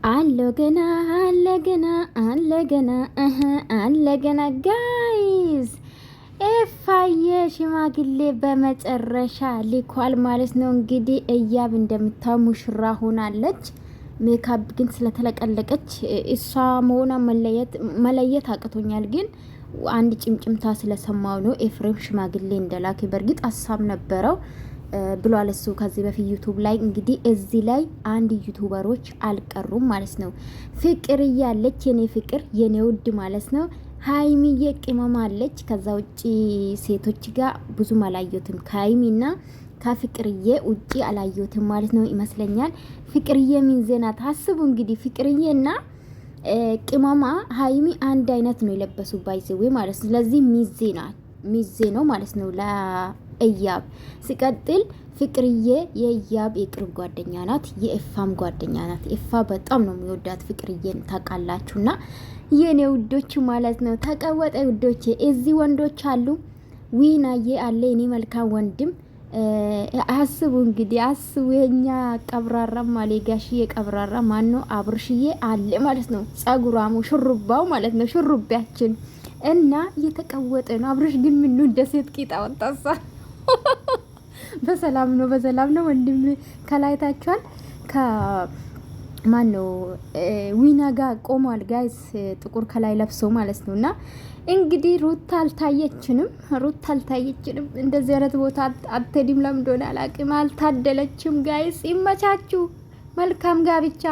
አለገና አለገና አለገና አለገና ጋይስ ኤፋዬ ሽማግሌ በመጨረሻ ሊኳል ማለት ነው። እንግዲህ እያብ እንደምታው ሙሽራ ሆናለች። ሜካፕ ግን ስለተለቀለቀች እሷ መሆኗ መለየት አቅቶኛል። ግን አንድ ጭምጭምታ ስለሰማው ነው ኤፍሬም ሽማግሌ እንደላከ በርግጥ ሀሳብ ነበረው ብሏል እሱ ከዚህ በፊት ዩቲዩብ ላይ። እንግዲህ እዚህ ላይ አንድ ዩቲዩበሮች አልቀሩም ማለት ነው። ፍቅር እያለች የኔ ፍቅር የኔ ውድ ማለት ነው። ሀይሚዬ ቅመም አለች። ከዛ ውጪ ሴቶች ጋር ብዙም አላየሁትም። ከሀይሚና ከፍቅርዬ ውጪ አላየሁትም ማለት ነው ይመስለኛል። ፍቅርዬ ሚንዜናት አስቡ እንግዲህ ፍቅርዬና ቅመማ ሀይሚ አንድ አይነት ነው የለበሱ ባይዘዌ ማለት ነው። ስለዚህ ሚዜ ነው ማለት ነው ለእያብ። ሲቀጥል ፍቅርዬ የእያብ የቅርብ ጓደኛ ናት፣ የኤፋም ጓደኛ ናት። ኤፋ በጣም ነው የሚወዳት ፍቅርዬን ታውቃላችሁና የኔ ውዶች ማለት ነው። ተቀወጠ ውዶቼ። እዚህ ወንዶች አሉ፣ ዊናዬ አለ፣ እኔ መልካም ወንድም። አስቡ እንግዲህ አስቡ። የኛ ቀብራራ ማለ ጋሽዬ ቀብራራ ማን ነው? አብርሽዬ አለ ማለት ነው። ጸጉራሙ ሹሩባው ማለት ነው። ሹሩቢያችን እና እየተቀወጠ ነው። አብርሽ ግን ምን ነው እንደ ሴት ቂጣ ወጣሳ። በሰላም ነው በሰላም ነው ወንድም። ከላይታችኋል ከማን ነው ዊና ጋር ቆሟል ጋይስ፣ ጥቁር ከላይ ለብሶ ማለት ነውና እንግዲህ ሩታ አልታየችንም። እንደዚህ አይነት ቦታ አትሄድም። ለምን እንደሆነ አላውቅም። አልታደለችም ጋይስ። ይመቻችሁ። መልካም ጋብቻ